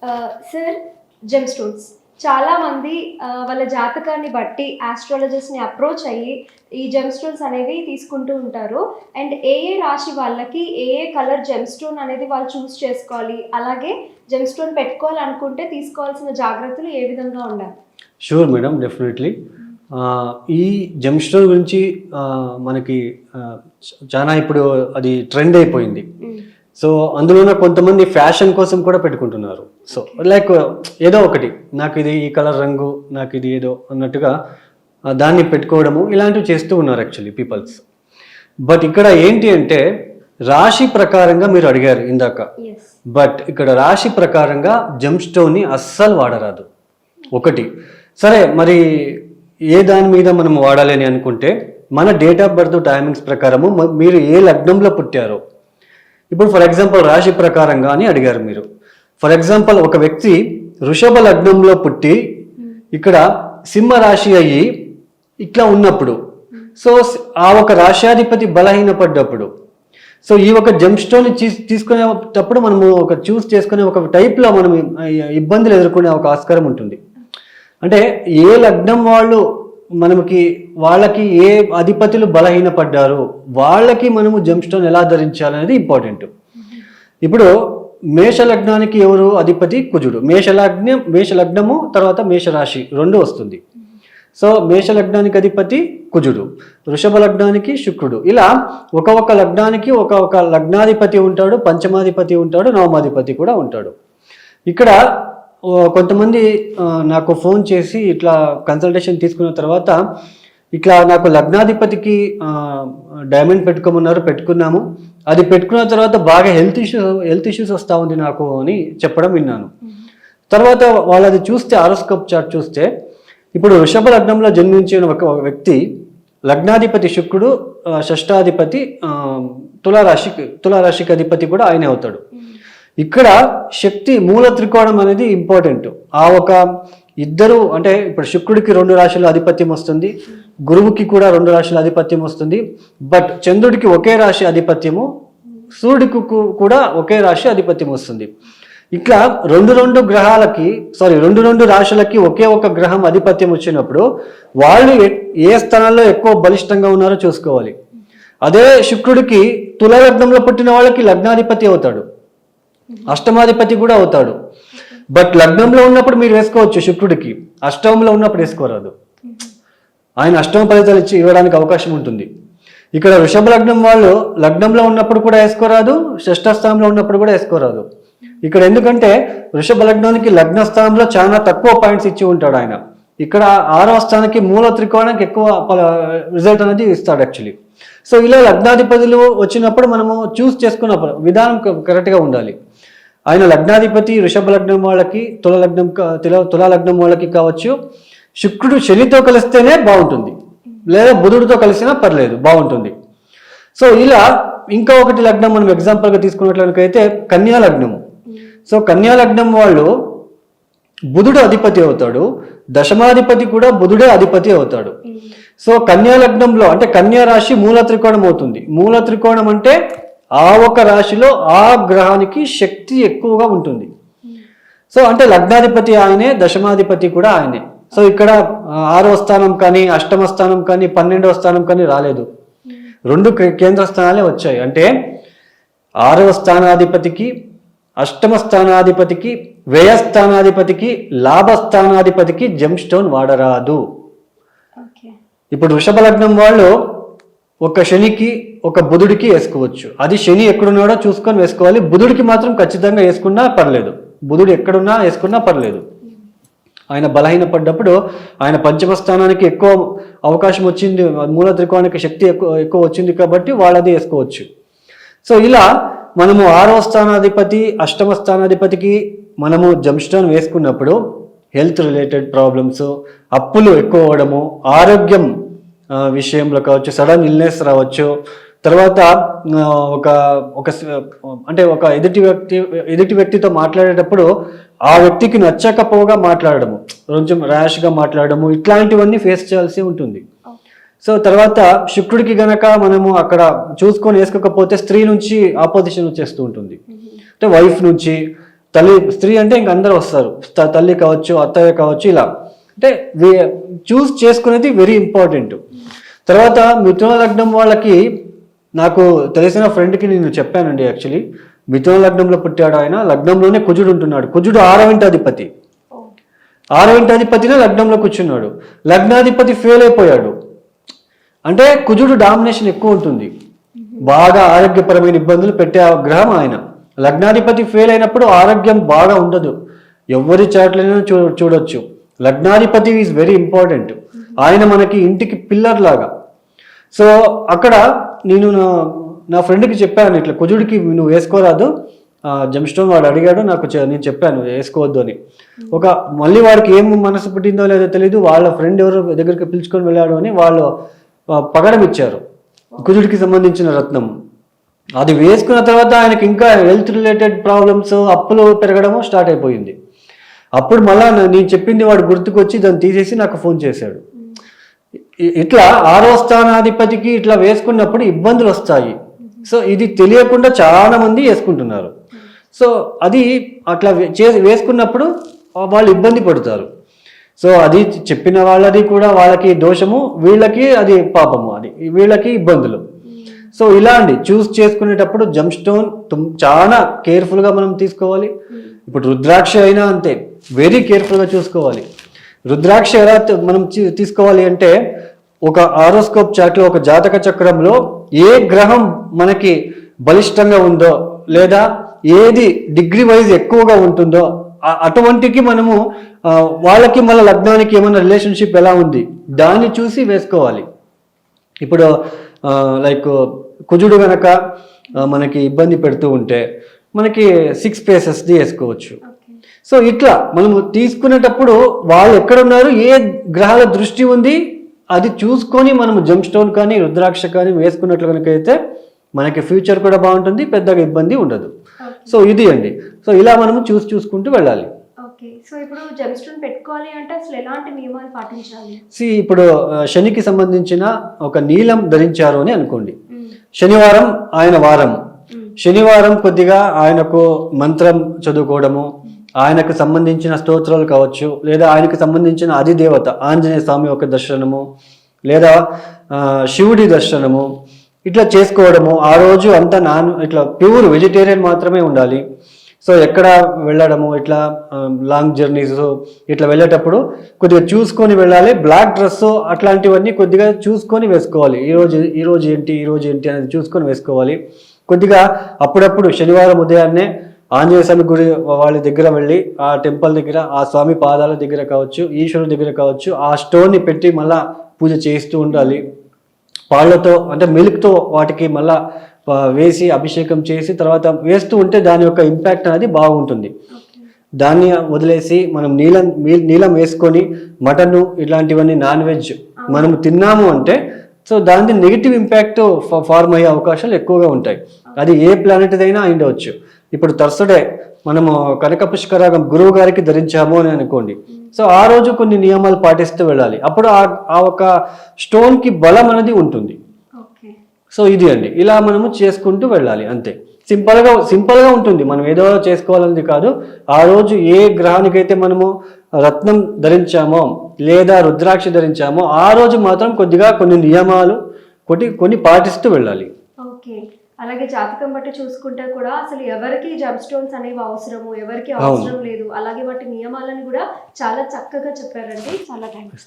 Sir, gem stones చాలా మంది వాళ్ళ జాతకాన్ని బట్టి ఆస్ట్రాలజర్స్ని అప్రోచ్ అయ్యి ఈ జెమ్ స్టోన్స్ అనేవి తీసుకుంటూ ఉంటారు. అండ్ ఏ ఏ రాశి వాళ్ళకి ఏ ఏ కలర్ జెమ్ స్టోన్ అనేది వాళ్ళు చూస్ చేసుకోవాలి, అలాగే జెమ్ స్టోన్ పెట్టుకోవాలనుకుంటే తీసుకోవాల్సిన జాగ్రత్తలు ఏ విధంగా ఉండాలి? Sure madam, definitely. ఈ జెమ్ స్టోన్ గురించి మనకి చాలా ఇప్పుడు అది ట్రెండ్ అయిపోయింది. సో అందులోనే కొంతమంది ఫ్యాషన్ కోసం కూడా పెట్టుకుంటున్నారు. సో లైక్ ఏదో ఒకటి, నాకు ఇది ఈ కలర్ రంగు, నాకు ఇది ఏదో అన్నట్టుగా దాన్ని పెట్టుకోవడము ఇలాంటివి చేస్తూ ఉన్నారు యాక్చువల్లీ పీపుల్స్. బట్ ఇక్కడ ఏంటి అంటే రాశి ప్రకారంగా మీరు అడిగారు ఇందాక. బట్ ఇక్కడ రాశి ప్రకారంగా జెమ్ స్టోన్ని అస్సలు వాడరాదు. ఒకటి సరే, మరి ఏ దాని మీద మనం వాడాలి అని అనుకుంటే మన డేట్ ఆఫ్ బర్త్ టైమింగ్స్ ప్రకారము మీరు ఏ లగ్నంలో పుట్టారో. ఇప్పుడు ఫర్ ఎగ్జాంపుల్ రాశి ప్రకారంగా అని అడిగారు మీరు. ఫర్ ఎగ్జాంపుల్ ఒక వ్యక్తి వృషభ లగ్నంలో పుట్టి ఇక్కడ సింహ రాశి అయ్యి ఇట్లా ఉన్నప్పుడు, సో ఆ ఒక రాశ్యాధిపతి బలహీనపడ్డప్పుడు, సో ఈ ఒక జెమ్ స్టోన్ తీసుకునేటప్పుడు మనము ఒక చూస్ చేసుకునే ఒక టైప్లో మనం ఇబ్బందులు ఎదుర్కొనే ఒక ఆస్కారం ఉంటుంది. అంటే ఏ లగ్నం వాళ్ళు వాళ్ళకి ఏ అధిపతులు బలహీనపడ్డారు, వాళ్ళకి మనము జెమ్ స్టోన్ ఎలా ధరించాలనేది ఇంపార్టెంట్. ఇప్పుడు మేష లగ్నానికి ఎవరు అధిపతి? కుజుడు. మేష లగ్నము తర్వాత మేషరాశి రెండు వస్తుంది. సో మేష లగ్నానికి అధిపతి కుజుడు, వృషభ లగ్నానికి శుక్రుడు. ఇలా ఒక లగ్నానికి ఒక లగ్నాధిపతి ఉంటాడు, పంచమాధిపతి ఉంటాడు, నవమాధిపతి కూడా ఉంటాడు. ఇక్కడ కొంతమంది నాకు ఫోన్ చేసి ఇట్లా కన్సల్టేషన్ తీసుకున్న తర్వాత ఇట్లా నాకు లగ్నాధిపతికి డైమండ్ పెట్టుకోమన్నారు, పెట్టుకున్నాము. అది పెట్టుకున్న తర్వాత బాగా హెల్త్ ఇష్యూస్ వస్తూ ఉంది నాకు అని చెప్పడం విన్నాను. తర్వాత వాళ్ళది చూస్తే ఆరోస్కోప్ చార్ట్ చూస్తే ఇప్పుడు వృషభ లగ్నంలో జన్మించిన ఒక వ్యక్తి లగ్నాధిపతి శుక్రుడు, షష్టాధిపతి తులారాశికి అధిపతి కూడా ఆయనే అవుతాడు. ఇక్కడ శక్తి మూల త్రికోణం అనేది ఇంపార్టెంట్. ఆ ఒక ఇద్దరు అంటే ఇప్పుడు శుక్రుడికి 2 రాశుల ఆధిపత్యం వస్తుంది, గురువుకి కూడా 2 రాశుల ఆధిపత్యం వస్తుంది. బట్ చంద్రుడికి ఒకే రాశి ఆధిపత్యము, సూర్యుడికి కూడా ఒకే రాశి ఆధిపత్యం వస్తుంది. ఇట్లా రెండు రాశులకి ఒకే ఒక గ్రహం ఆధిపత్యం వచ్చినప్పుడు వాళ్ళు ఏ స్థానాల్లో ఎక్కువ బలిష్టంగా ఉన్నారో చూసుకోవాలి. అదే శుక్రుడికి తుల లగ్నంలో పుట్టిన వాళ్ళకి లగ్నాధిపతి అవుతాడు, అష్టమాధిపతి కూడా అవుతాడు. బట్ లగ్నంలో ఉన్నప్పుడు మీరు వేసుకోవచ్చు శుక్రుడికి, అష్టమంలో ఉన్నప్పుడు వేసుకోరాదు. ఆయన అష్టమ ఫలితాలు ఇవ్వడానికి అవకాశం ఉంటుంది. ఇక్కడ వృషభ లగ్నం వాళ్ళు లగ్నంలో ఉన్నప్పుడు కూడా వేసుకోరాదు, షష్ఠ స్థానంలో ఉన్నప్పుడు కూడా వేసుకోరాదు. ఇక్కడ ఎందుకంటే వృషభ లగ్నానికి లగ్న స్థానంలో చాలా తక్కువ పాయింట్స్ ఇచ్చి ఉంటాడు ఆయన. ఇక్కడ 6వ స్థానానికి మూల త్రికోణానికి ఎక్కువ రిజల్ట్ అనేది ఇస్తాడు యాక్చువల్లీ. సో ఇలా లగ్నాధిపతులు వచ్చినప్పుడు మనము చూస్ చేసుకున్నప్పుడు విధానం కరెక్ట్గా ఉండాలి. ఆయన లగ్నాధిపతి వృషభ లగ్నం వాళ్ళకి, తులా లగ్నం వాళ్ళకి కావచ్చు, శుక్రుడు శనితో కలిస్తేనే బాగుంటుంది, లేదా బుధుడితో కలిసినా పర్లేదు, బాగుంటుంది. సో ఇలా ఇంకా ఒకటి లగ్నం మనం ఎగ్జాంపుల్గా తీసుకున్నట్లయితే కన్యా లగ్నము. సో కన్యా లగ్నం వాళ్ళు బుధుడు అధిపతి అవుతాడు, దశమాధిపతి కూడా బుధుడే అధిపతి అవుతాడు. సో కన్యా లగ్నంలో అంటే కన్యా రాశి మూల త్రికోణం అవుతుంది. మూల త్రికోణం అంటే ఆ ఒక రాశిలో ఆ గ్రహానికి శక్తి ఎక్కువగా ఉంటుంది. సో అంటే లగ్నాధిపతి ఆయనే, దశమాధిపతి కూడా ఆయనే. సో ఇక్కడ 6వ స్థానం కానీ, అష్టమ స్థానం కానీ, 12వ స్థానం కానీ రాలేదు, 2 కేంద్ర స్థానాలే వచ్చాయి. అంటే 6వ స్థానాధిపతికి, అష్టమ స్థానాధిపతికి, వ్యయస్థానాధిపతికి, లాభస్థానాధిపతికి జెమ్ స్టోన్ వాడరాదు. ఇప్పుడు వృషభ లగ్నం వాళ్ళు ఒక శనికి ఒక బుధుడికి వేసుకోవచ్చు. అది శని ఎక్కడున్నాడో చూసుకొని వేసుకోవాలి. బుధుడికి మాత్రం ఖచ్చితంగా వేసుకున్నా పర్లేదు, బుధుడు ఎక్కడున్నా వేసుకున్నా పర్లేదు. ఆయన బలహీనపడ్డప్పుడు ఆయన పంచమ స్థానానికి ఎక్కువ అవకాశం వచ్చింది, మూల త్రికోణానికి శక్తి ఎక్కువ వచ్చింది కాబట్టి వాళ్ళది వేసుకోవచ్చు. సో ఇలా మనము 6వ స్థానాధిపతి, అష్టమ స్థానాధిపతికి మనము జెమ్ స్టోన్ వేసుకున్నప్పుడు హెల్త్ రిలేటెడ్ ప్రాబ్లమ్స్, అప్పులు ఎక్కువ అవ్వడము, ఆరోగ్యం విషయంలో కావచ్చు, సడన్ ఇల్నెస్ రావచ్చు. తర్వాత ఒక ఎదుటి వ్యక్తితో మాట్లాడేటప్పుడు ఆ వ్యక్తికి నచ్చకపోగా మాట్లాడడము, కొంచెం ర్యాష్గా మాట్లాడడము, ఇట్లాంటివన్నీ ఫేస్ చేయాల్సి ఉంటుంది. సో తర్వాత శుక్రుడికి గనక మనము అక్కడ చూసుకొని వేసుకోకపోతే స్త్రీ నుంచి ఆపోజిషన్ వచ్చేస్తూ ఉంటుంది. అంటే వైఫ్ నుంచి, తల్లి స్త్రీ అంటే ఇంక అందరూ వస్తారు, తల్లి కావచ్చు, అత్తయ్య కావచ్చు, ఇలా అంటే చూస్ చేసుకునేది వెరీ ఇంపార్టెంట్. తర్వాత మిథున లగ్నం వాళ్ళకి నాకు తెలిసిన ఫ్రెండ్కి నేను చెప్పానండి. యాక్చువల్లీ మిథున లగ్నంలో పుట్టాడు ఆయన, లగ్నంలోనే కుజుడు ఉంటున్నాడు. కుజుడు 6వ ఇంటి అధిపతి, 6వ ఇంటి అధిపతినే లగ్నంలో కూర్చున్నాడు. లగ్నాధిపతి ఫెయిల్ అయిపోయాడు అంటే కుజుడు డామినేషన్ ఎక్కువ ఉంటుంది, బాగా ఆరోగ్యపరమైన ఇబ్బందులు పెట్టే గ్రహం ఆయన. లగ్నాధిపతి ఫెయిల్ అయినప్పుడు ఆరోగ్యం బాగా ఉండదు, ఎవరి చాట్లైనా చూడొచ్చు. లగ్నాధిపతి ఈజ్ వెరీ ఇంపార్టెంట్, ఆయన మనకి ఇంటికి పిల్లర్ లాగా. సో అక్కడ నేను నా ఫ్రెండ్కి చెప్పాను, ఇట్లా కుజుడికి నువ్వు వేసుకోరాదు జెమ్ స్టోన్. వాడు అడిగాడు, నేను చెప్పాను వేసుకోవద్దు అని. మళ్ళీ వాడికి ఏం మనసు పుట్టిందో లేదో తెలియదు, వాళ్ళ ఫ్రెండ్ ఎవరు దగ్గరికి పిలుచుకొని వెళ్ళాడు అని వాళ్ళు పగడం ఇచ్చారు కుజుడికి సంబంధించిన రత్నం. అది వేసుకున్న తర్వాత ఆయనకి ఇంకా హెల్త్ రిలేటెడ్ ప్రాబ్లమ్స్, అప్పులు పెరగడము స్టార్ట్ అయిపోయింది. అప్పుడు మళ్ళా నేను చెప్పింది వాడు గుర్తుకొచ్చి దాన్ని తీసేసి నాకు ఫోన్ చేశాడు. ఇట్లా 6వ స్థానాధిపతికి ఇట్లా వేసుకున్నప్పుడు ఇబ్బందులు వస్తాయి. సో ఇది తెలియకుండా చాలా మంది వేసుకుంటున్నారు. సో అది అట్లా వేసుకున్నప్పుడు వాళ్ళు ఇబ్బంది పడతారు. సో అది చెప్పిన వాళ్ళది కూడా వాళ్ళకి దోషము, వీళ్ళకి అది పాపము, అది వీళ్ళకి ఇబ్బందులు. సో ఇలా అండి చూస్ చేసుకునేటప్పుడు జెమ్ స్టోన్ చాలా కేర్ఫుల్గా మనం తీసుకోవాలి. ఇప్పుడు రుద్రాక్ష అయినా అంతే, వెరీ కేర్ఫుల్గా చూసుకోవాలి. రుద్రాక్ష ఎలా మనం తీసుకోవాలి అంటే, ఒక ఆరోస్కోప్ చార్ట్లో ఒక జాతక చక్రంలో ఏ గ్రహం మనకి బలిష్టంగా ఉందో లేదా ఏది డిగ్రీ వైజ్ ఎక్కువగా ఉంటుందో అటువంటికి మనము వాళ్ళకి మళ్ళీ లగ్నానికి ఏమైనా రిలేషన్షిప్ ఎలా ఉంది దాన్ని చూసి వేసుకోవాలి. ఇప్పుడు లైక్ కుజుడు గనక మనకి ఇబ్బంది పెడుతూ ఉంటే మనకి 6 స్పేసెస్ది వేసుకోవచ్చు. సో ఇట్లా మనము తీసుకునేటప్పుడు వాళ్ళు ఎక్కడున్నారు, ఏ గ్రహాల దృష్టి ఉంది అది చూసుకొని మనము జెమ్ స్టోన్ కానీ రుద్రాక్ష కానీ వేసుకున్నట్లు కనుక అయితే మనకి ఫ్యూచర్ కూడా బాగుంటుంది, పెద్దగా ఇబ్బంది ఉండదు. సో ఇది అండి. సో ఇలా మనము చూసుకుంటూ వెళ్ళాలి. సో ఇప్పుడు జెమ్ స్టోన్ పెట్టుకోవాలి అంటే అసలు ఎలాంటి నియమాలు పాటించాలి? ఇప్పుడు శనికి సంబంధించిన ఒక నీలం ధరించారు అని అనుకోండి. శనివారం ఆయన వారం, శనివారం కొద్దిగా ఆయనకు మంత్రం చదువుకోవడము, ఆయనకు సంబంధించిన స్తోత్రాలు కావచ్చు, లేదా ఆయనకు సంబంధించిన అధిదేవత ఆంజనేయ స్వామి యొక్క దర్శనము లేదా శివుడి దర్శనము ఇట్లా చేసుకోవడము. ఆ రోజు అంతా ఇట్లా ప్యూర్ వెజిటేరియన్ మాత్రమే ఉండాలి. సో ఎక్కడ వెళ్ళడము ఇట్లా లాంగ్ జర్నీస్ ఇట్లా వెళ్ళేటప్పుడు కొద్దిగా చూసుకొని వెళ్ళాలి. బ్లాక్ డ్రెస్ అట్లాంటివన్నీ కొద్దిగా చూసుకొని వేసుకోవాలి. ఈరోజు ఏంటి అనేది చూసుకొని వేసుకోవాలి. కొద్దిగా అప్పుడప్పుడు శనివారం ఉదయాన్నే ఆంజనేయ స్వామి గుడి వాళ్ళ దగ్గర వెళ్ళి ఆ టెంపుల్ దగ్గర ఆ స్వామి పాదాల దగ్గర కావచ్చు, ఈశ్వరుడి దగ్గర కావచ్చు, ఆ స్టోన్ని పెట్టి మళ్ళా పూజ చేస్తూ ఉండాలి. పాళ్ళతో అంటే మిల్క్తో వాటికి మళ్ళా వేసి అభిషేకం చేసి తర్వాత వేస్తూ ఉంటే దాని యొక్క ఇంపాక్ట్ అనేది బాగుంటుంది. దాన్ని వదిలేసి మనం నీలం వేసుకొని మటన్ ఇట్లాంటివన్నీ నాన్ వెజ్ మనం తిన్నాము అంటే సో దాని నెగిటివ్ ఇంపాక్ట్ ఫార్మ్ అయ్యే అవకాశాలు ఎక్కువగా ఉంటాయి. అది ఏ ప్లానెట్ అయినా అయిండవచ్చు. ఇప్పుడు థర్స్డే మనము కనక పుష్కరాగం గురువు గారికి ధరించాము అని అనుకోండి. సో ఆ రోజు కొన్ని నియమాలు పాటిస్తూ వెళ్ళాలి. అప్పుడు ఆ ఒక స్టోన్కి బలం అనేది ఉంటుంది. సో ఇది అండి, ఇలా మనము చేసుకుంటూ వెళ్ళాలి అంతే. సింపుల్గా ఉంటుంది. మనం ఏదో చేసుకోవాలనేది కాదు. ఆ రోజు ఏ గ్రహానికైతే మనము రత్నం ధరించామో లేదా రుద్రాక్ష ధరించామో ఆ రోజు మాత్రం కొద్దిగా కొన్ని నియమాలు కొన్ని పాటిస్తూ వెళ్ళాలి. ఓకే, అలాగే జాతకం బట్టి చూసుకుంటే కూడా అసలు ఎవరికి జెమ్ స్టోన్స్ అనేవి అవసరము, ఎవరికి అవసరం లేదు, అలాగే వాటి నియమాలను కూడా చాలా చక్కగా చెప్పారండి. చాలా థ్యాంక్స్.